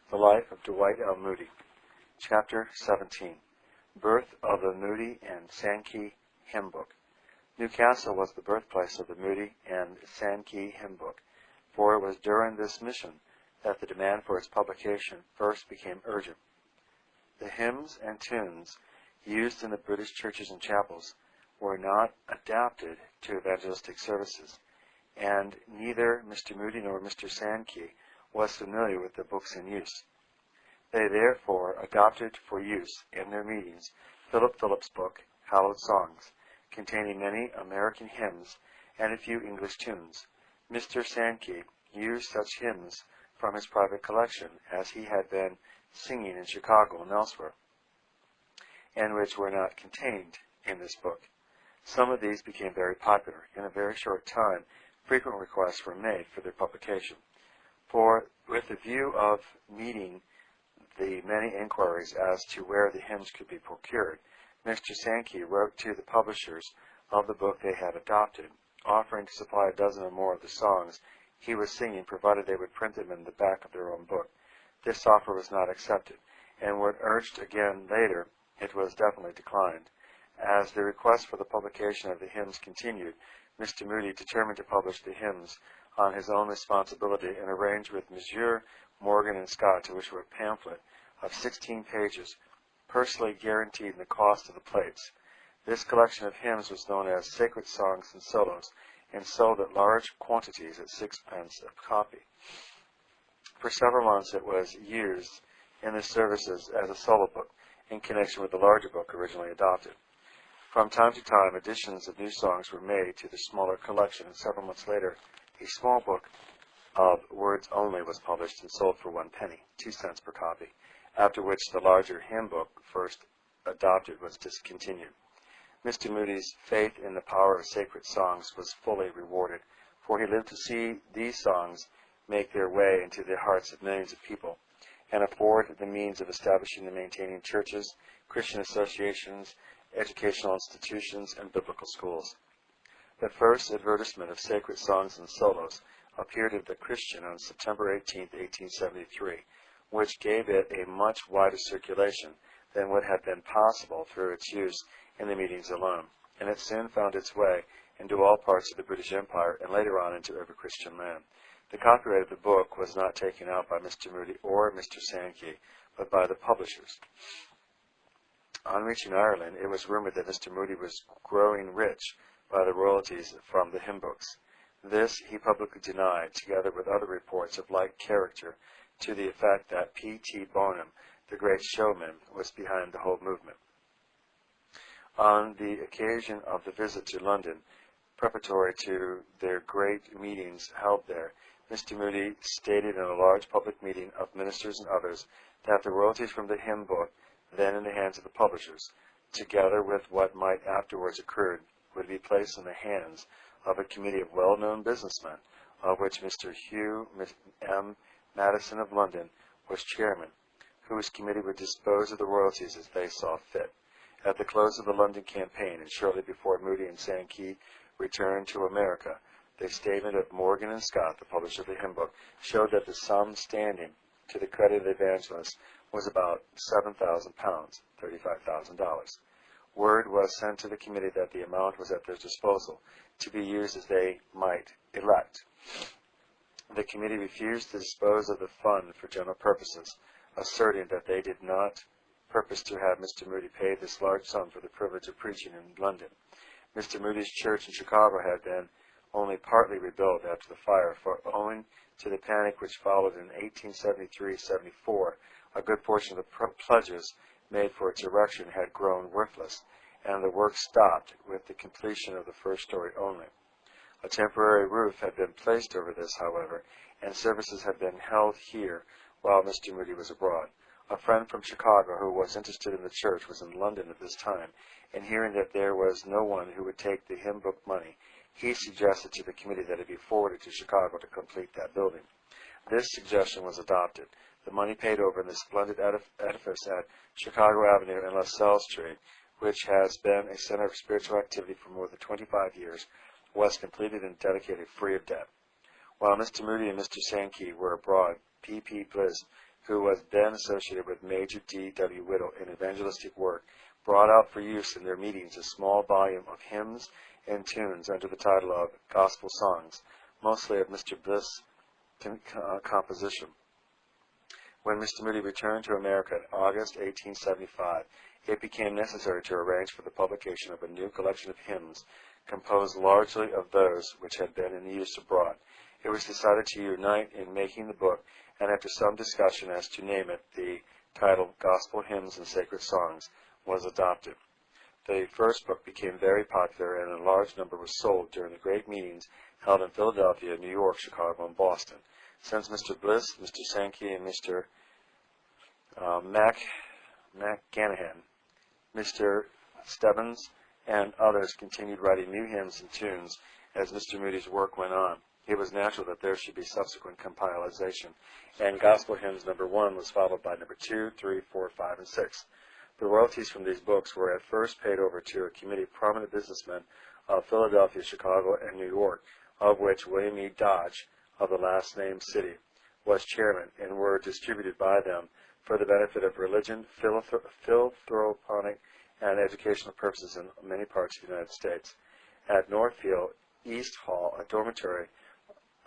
The Life of Dwight Moody. Chapter 17. Birth of the Moody and Sankey Hymn Book. Newcastle was the birthplace of the Moody and Sankey Hymn Book, for it was during this mission that the demand for its publication first became urgent. The hymns and tunes used in the British churches and chapels were not adapted to evangelistic services, and neither Mr. Moody nor Mr. Sankey was familiar with the books in use. They therefore adopted for use in their meetings Philip Phillips' book, Hallowed Songs, containing many American hymns and a few English tunes. Mr. Sankey used such hymns from his private collection as he had been singing in Chicago and elsewhere, and which were not contained in this book. Some of these became very popular. In a very short time, frequent requests were made for their publication. For, with the view of meeting the many inquiries as to where the hymns could be procured, Mr. Sankey wrote to the publishers of the book they had adopted, offering to supply a dozen or more of the songs he was singing, provided they would print them in the back of their own book. This offer was not accepted, and when urged again later, it was definitely declined. As the request for the publication of the hymns continued, Mr. Moody determined to publish the hymns on his own responsibility and arranged with Messrs. Morgan and Scott to issue a pamphlet of 16 pages, personally guaranteeing the cost of the plates. This collection of hymns was known as Sacred Songs and Solos, and sold at large quantities at 6 pence a copy. For several months it was used in the services as a solo book in connection with the larger book originally adopted. From time to time, additions of new songs were made to the smaller collection, and several months later, a small book of words only was published and sold for 1 penny, 2 cents per copy, after which the larger hymn book first adopted was discontinued. Mr. Moody's faith in the power of sacred songs was fully rewarded, for he lived to see these songs make their way into the hearts of millions of people, and afford the means of establishing and maintaining churches, Christian associations, educational institutions, and biblical schools. The first advertisement of Sacred Songs and Solos appeared in The Christian on September 18, 1873, which gave it a much wider circulation than would have been possible through its use in the meetings alone, and it soon found its way into all parts of the British Empire and later on into every Christian land. The copyright of the book was not taken out by Mr. Moody or Mr. Sankey, but by the publishers. On reaching Ireland, it was rumored that Mr. Moody was growing rich by the royalties from the hymn books. This he publicly denied, together with other reports of like character, to the effect that P.T. Bonham, the great showman, was behind the whole movement. On the occasion of the visit to London, preparatory to their great meetings held there, Mr. Moody stated in a large public meeting of ministers and others that the royalties from the hymn book, then in the hands of the publishers, together with what might afterwards occur, would be placed in the hands of a committee of well-known businessmen, of which Mr. Hugh M. Madison of London was chairman, whose committee would dispose of the royalties as they saw fit. At the close of the London campaign, and shortly before Moody and Sankey returned to America, the statement of Morgan and Scott, the publisher of the hymn book, showed that the sum standing to the credit of the evangelists was about £7,000, $35,000. Word was sent to the committee that the amount was at their disposal, to be used as they might elect. The committee refused to dispose of the fund for general purposes, asserting that they did not purpose to have Mr. Moody pay this large sum for the privilege of preaching in London. Mr. Moody's church in Chicago had been only partly rebuilt after the fire, for owing to the panic which followed in 1873-74, a good portion of the pledges made for its erection had grown worthless, and the work stopped with the completion of the first story only. A temporary roof had been placed over this, however, and services had been held here while Mr. Moody was abroad. A friend from Chicago who was interested in the church was in London at this time, and hearing that there was no one who would take the hymn book money, he suggested to the committee that it be forwarded to Chicago to complete that building. This suggestion was adopted. The money paid over in the splendid edifice at Chicago Avenue and LaSalle Street, which has been a center of spiritual activity for more than 25 years, was completed and dedicated free of debt. While Mr. Moody and Mr. Sankey were abroad, P.P. Bliss who was then associated with Major D. W. Whittle in evangelistic work, brought out for use in their meetings a small volume of hymns and tunes under the title of Gospel Songs, mostly of Mr. Bliss' composition. When Mr. Moody returned to America in August 1875, it became necessary to arrange for the publication of a new collection of hymns, composed largely of those which had been in use abroad. It was decided to unite in making the book, and after some discussion as to name it, the title Gospel Hymns and Sacred Songs was adopted. The first book became very popular, and a large number was sold during the great meetings held in Philadelphia, New York, Chicago, and Boston. Since Mr. Bliss, Mr. Sankey, and Mr. McGanahan, Mr. Stebbins, and others continued writing new hymns and tunes as Mr. Moody's work went on, it was natural that there should be subsequent compilation, and Gospel Hymns number 1 was followed by number 2, 3, 4, 5, and 6. The royalties from these books were at first paid over to a committee of prominent businessmen of Philadelphia, Chicago, and New York, of which William E. Dodge, of the last named city, was chairman, and were distributed by them for the benefit of religion, philanthropic, and educational purposes in many parts of the United States. At Northfield East Hall, a dormitory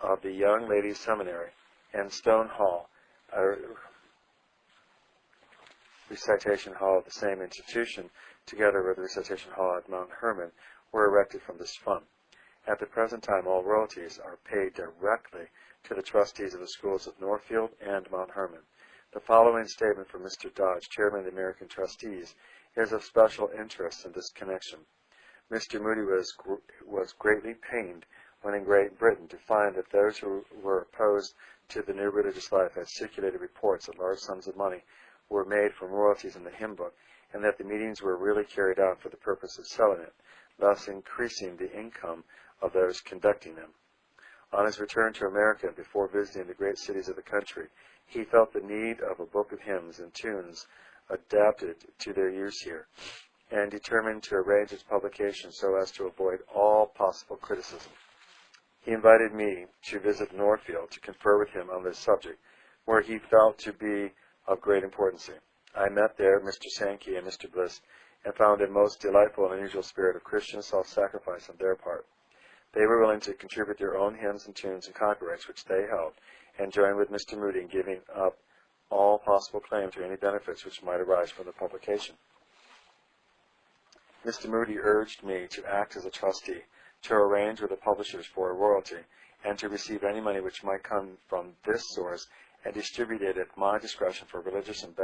of the Young Ladies Seminary, and Stone Hall, a recitation hall of the same institution, together with the recitation hall at Mount Hermon, were erected from this fund. At the present time, all royalties are paid directly to the trustees of the schools of Northfield and Mount Hermon. The following statement from Mr. Dodge, chairman of the American Trustees, is of special interest in this connection. Mr. Moody was greatly pained when in Great Britain to find that those who were opposed to the new religious life had circulated reports that large sums of money were made from royalties in the hymn book, and that the meetings were really carried out for the purpose of selling it, thus increasing the income of those conducting them. On his return to America, before visiting the great cities of the country, he felt the need of a book of hymns and tunes adapted to their use here, and determined to arrange its publication so as to avoid all possible criticism. He invited me to visit Northfield to confer with him on this subject, where he felt to be of great importance. I met there Mr. Sankey and Mr. Bliss, and found a most delightful and unusual spirit of Christian self-sacrifice on their part. They were willing to contribute their own hymns and tunes and copyrights which they held, and joined with Mr. Moody in giving up all possible claim to any benefits which might arise from the publication. Mr. Moody urged me to act as a trustee, to arrange with the publishers for a royalty, and to receive any money which might come from this source and distribute it at my discretion for religious and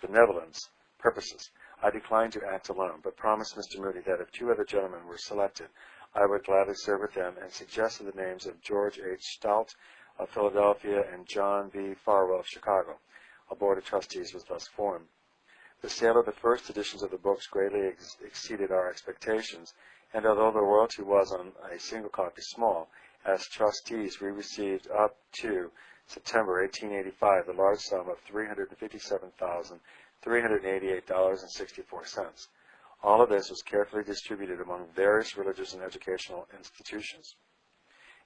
benevolence purposes. I declined to act alone, but promised Mr. Moody that if 2 other gentlemen were selected, I would gladly serve with them, and suggested the names of George H. Stout of Philadelphia and John B. Farwell of Chicago. A board of trustees was thus formed. The sale of the first editions of the books greatly exceeded our expectations, and although the royalty was on a single copy small, as trustees we received up to September 1885 the large sum of $357,388.64. All of this was carefully distributed among various religious and educational institutions.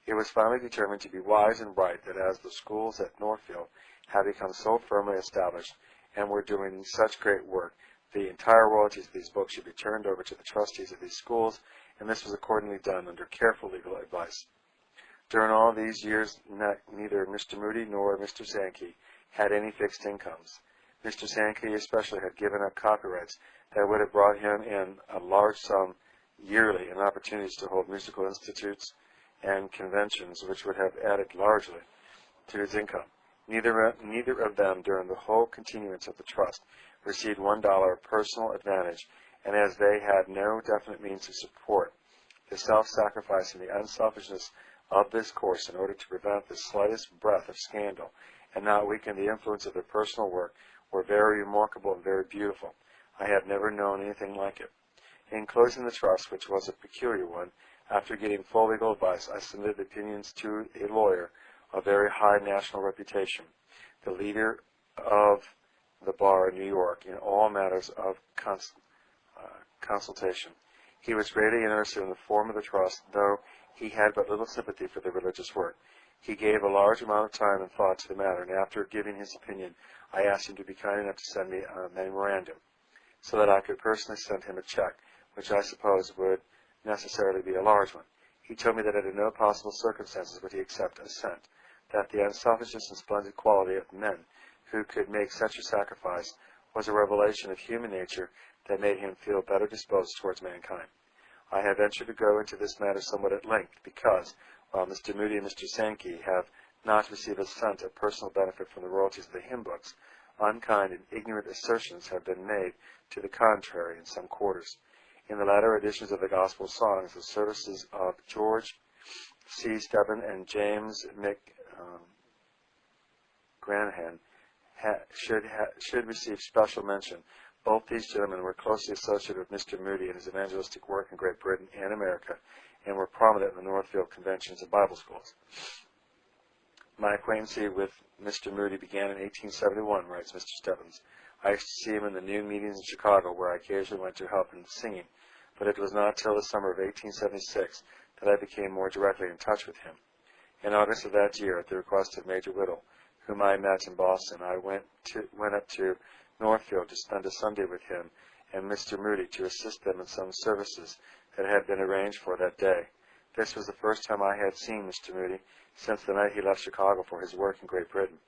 It was finally determined to be wise and right that as the schools at Northfield had become so firmly established and were doing such great work, the entire royalties of these books should be turned over to the trustees of these schools, and this was accordingly done under careful legal advice. During all these years, neither Mr. Moody nor Mr. Sankey had any fixed incomes. Mr. Sankey especially had given up copyrights that would have brought him in a large sum yearly and opportunities to hold musical institutes and conventions which would have added largely to his income. Neither of them during the whole continuance of the trust received $1 of personal advantage, and as they had no definite means of support, the self-sacrifice and the unselfishness of this course in order to prevent the slightest breath of scandal and not weaken the influence of their personal work were very remarkable and very beautiful. I have never known anything like it. In closing the trust, which was a peculiar one, after getting full legal advice, I submitted opinions to a lawyer of very high national reputation, the leader of the bar in New York, in all matters of consultation. He was greatly interested in the form of the trust, though He had but little sympathy for the religious work. He gave a large amount of time and thought to the matter, and after giving his opinion, I asked him to be kind enough to send me a memorandum, so that I could personally send him a check, which I suppose would necessarily be a large one. He told me that under no possible circumstances would he accept a cent, that the unselfishness and splendid quality of men who could make such a sacrifice was a revelation of human nature that made him feel better disposed towards mankind. I have ventured to go into this matter somewhat at length because, while Mr. Moody and Mr. Sankey have not received a cent of personal benefit from the royalties of the hymn books, unkind and ignorant assertions have been made to the contrary in some quarters. In the latter editions of the Gospel songs, the services of George C. Stebbin and James McGranahan should receive special mention. Both these gentlemen were closely associated with Mr. Moody in his evangelistic work in Great Britain and America, and were prominent in the Northfield conventions and Bible schools. My acquaintance with Mr. Moody began in 1871, writes Mr. Stebbins. I used to see him in the noon meetings in Chicago, where I occasionally went to help in singing, but it was not until the summer of 1876 that I became more directly in touch with him. In August of that year, at the request of Major Whittle, whom I met in Boston, I went up to Northfield to spend a Sunday with him and Mr. Moody to assist them in some services that had been arranged for that day. This was the first time I had seen Mr. Moody since the night he left Chicago for his work in Great Britain,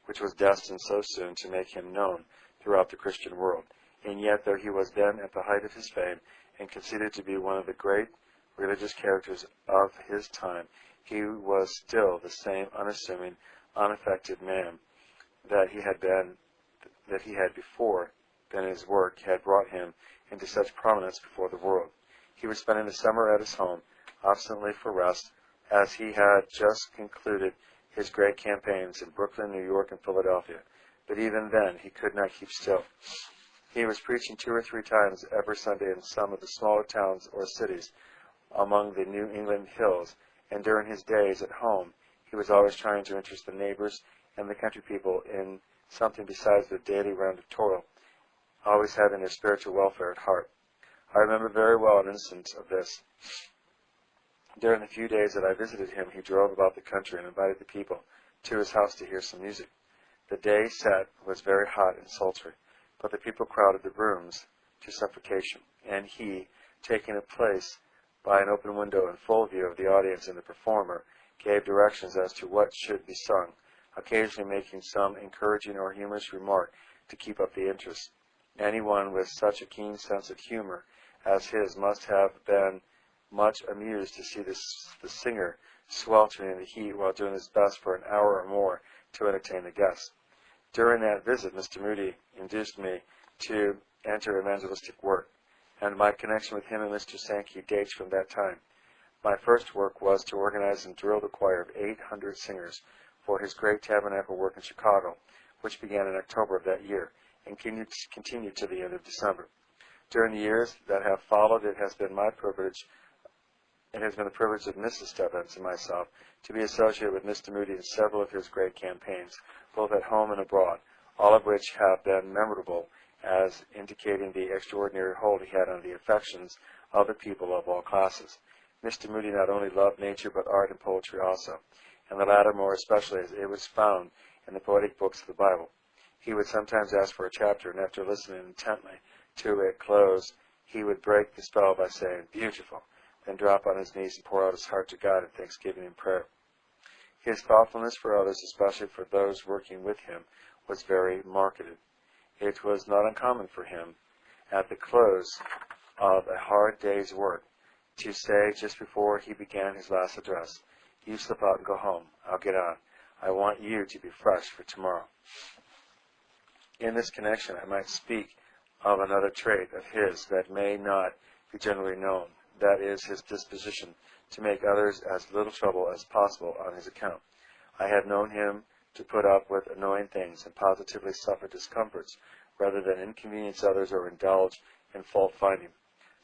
which was destined so soon to make him known throughout the Christian world. And yet, though he was then at the height of his fame and considered to be one of the great religious characters of his time, he was still the same unassuming, unaffected man that he had before been his work had brought him into such prominence before the world. He was spending the summer at his home, obstinately for rest, as he had just concluded his great campaigns in Brooklyn, New York, and Philadelphia. But even then, he could not keep still. He was preaching 2 or 3 times every Sunday in some of the smaller towns or cities among the New England hills, and during his days at home, he was always trying to interest the neighbors and the country people in something besides their daily round of toil, always having their spiritual welfare at heart. I remember very well an instance of this. During the few days that I visited him, he drove about the country and invited the people to his house to hear some music. The day set was very hot and sultry, but the people crowded the rooms to suffocation, and he, taking a place by an open window in full view of the audience and the performer, gave directions as to what should be sung, occasionally making some encouraging or humorous remark to keep up the interest. Anyone with such a keen sense of humor as his must have been much amused to see the singer sweltering in the heat while doing his best for an hour or more to entertain the guests. During that visit, Mr. Moody induced me to enter evangelistic work, and my connection with him and Mr. Sankey dates from that time. My first work was to organize and drill the choir of 800 singers for his great tabernacle work in Chicago, which began in October of that year and continued to the end of December. During the years that have followed, it has been the privilege of Mrs. Stebbins and myself to be associated with Mr. Moody in several of his great campaigns, both at home and abroad, all of which have been memorable as indicating the extraordinary hold he had on the affections of the people of all classes. Mr. Moody not only loved nature but art and poetry also, and the latter more especially as it was found in the poetic books of the Bible. He would sometimes ask for a chapter, and after listening intently to it close, he would break the spell by saying, "Beautiful," then drop on his knees and pour out his heart to God in thanksgiving and prayer. His thoughtfulness for others, especially for those working with him, was very marked. It was not uncommon for him, at the close of a hard day's work, to say just before he began his last address, "You slip out and go home. I'll get on. I want you to be fresh for tomorrow." In this connection, I might speak of another trait of his that may not be generally known. That is his disposition to make others as little trouble as possible on his account. I have known him to put up with annoying things and positively suffer discomforts rather than inconvenience others or indulge in fault-finding.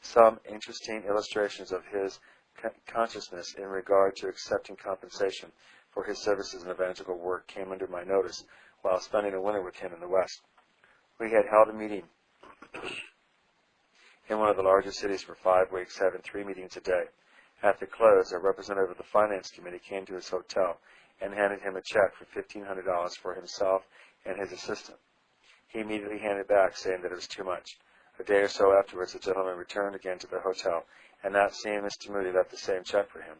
Some interesting illustrations of his consciousness in regard to accepting compensation for his services in evangelical work came under my notice while spending a winter with him in the West. We had held a meeting in one of the larger cities for 5 weeks, having 3 meetings a day. At the close, a representative of the Finance Committee came to his hotel and handed him a check for $1,500 for himself and his assistant. He immediately handed back, saying that it was too much. A day or so afterwards, the gentleman returned again to the hotel, and not seeing Mr. Moody, left the same check for him.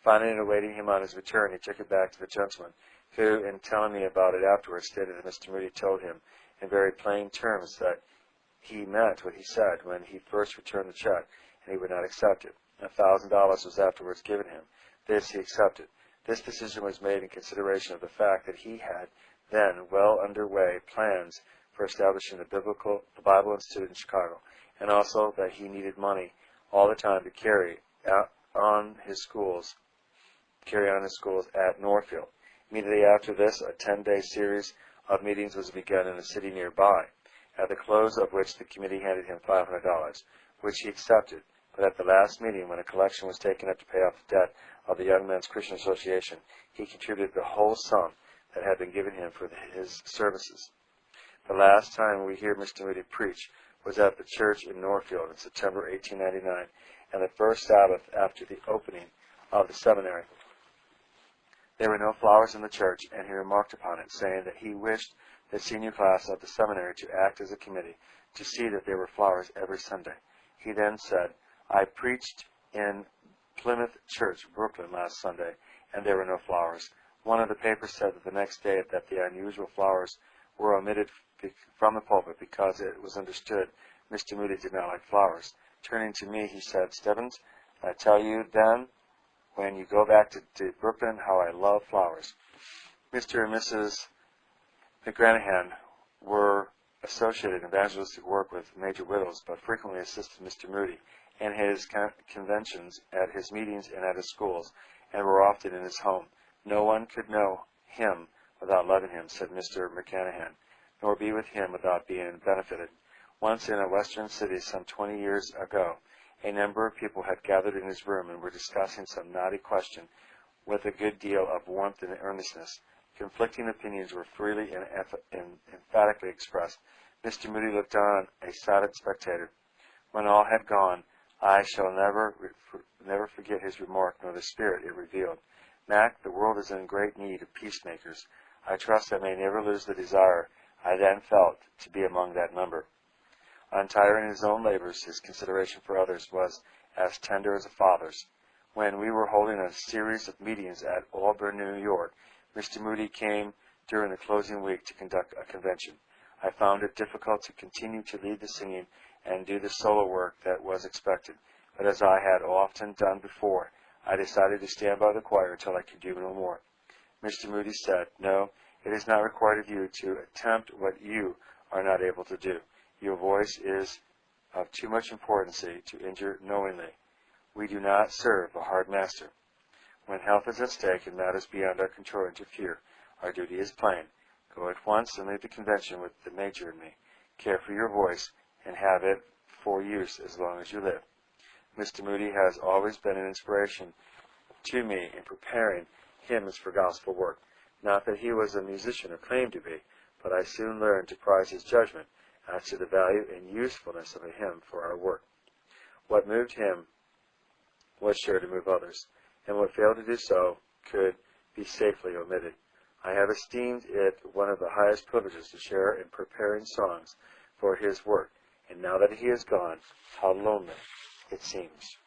Finding it awaiting him on his return, he took it back to the gentleman, who, in telling me about it afterwards, stated that Mr. Moody told him in very plain terms that he meant what he said when he first returned the check, and he would not accept it. $1,000 was afterwards given him. This he accepted. This decision was made in consideration of the fact that he had then well underway plans for establishing the Bible Institute in Chicago, and also that he needed money all the time to carry on his schools at Northfield. Immediately after this, a 10-day series of meetings was begun in a city nearby, at the close of which the committee handed him $500, which he accepted. But at the last meeting, when a collection was taken up to pay off the debt of the Young Men's Christian Association, he contributed the whole sum that had been given him for his services. The last time we hear Mr. Moody preach was at the church in Northfield in September 1899, and the first Sabbath after the opening of the seminary. There were no flowers in the church, and he remarked upon it, saying that he wished the senior class of the seminary to act as a committee to see that there were flowers every Sunday. He then said, "I preached in Plymouth Church, Brooklyn, last Sunday, and there were no flowers." One of the papers said that the next day that the unusual flowers were omitted from the pulpit because it was understood Mr. Moody did not like flowers. Turning to me, he said, "Stebbins, I tell you then, when you go back to Brooklyn, how I love flowers." Mr. and Mrs. McGranahan were associated in evangelistic work with Major Whittles, but frequently assisted Mr. Moody in his conventions, at his meetings, and at his schools, and were often in his home. "No one could know him without loving him," said Mr. McGranahan, "nor be with him without being benefited." Once in a western city some 20 years ago, a number of people had gathered in his room and were discussing some knotty question with a good deal of warmth and earnestness. Conflicting opinions were freely and emphatically expressed. Mr. Moody looked on, a silent spectator. When all had gone, I shall never forget his remark, nor the spirit it revealed. "Mac, the world is in great need of peacemakers. I trust I may never lose the desire I then felt to be among that number." Untiring in his own labors, his consideration for others was as tender as a father's. When we were holding a series of meetings at Auburn, New York, Mr. Moody came during the closing week to conduct a convention. I found it difficult to continue to lead the singing and do the solo work that was expected, but as I had often done before, I decided to stand by the choir until I could do no more. Mr. Moody said, "No, it is not required of you to attempt what you are not able to do. Your voice is of too much importance to injure knowingly. We do not serve a hard master. When health is at stake and matters beyond our control interfere, our duty is plain. Go at once and leave the convention with the Major and me. Care for your voice and have it for use as long as you live." Mr. Moody has always been an inspiration to me in preparing hymns for gospel work. Not that he was a musician or claimed to be, but I soon learned to prize his judgment as to the value and usefulness of a hymn for our work. What moved him was sure to move others, and what failed to do so could be safely omitted. I have esteemed it one of the highest privileges to share in preparing songs for his work, and now that he is gone, how lonely it seems.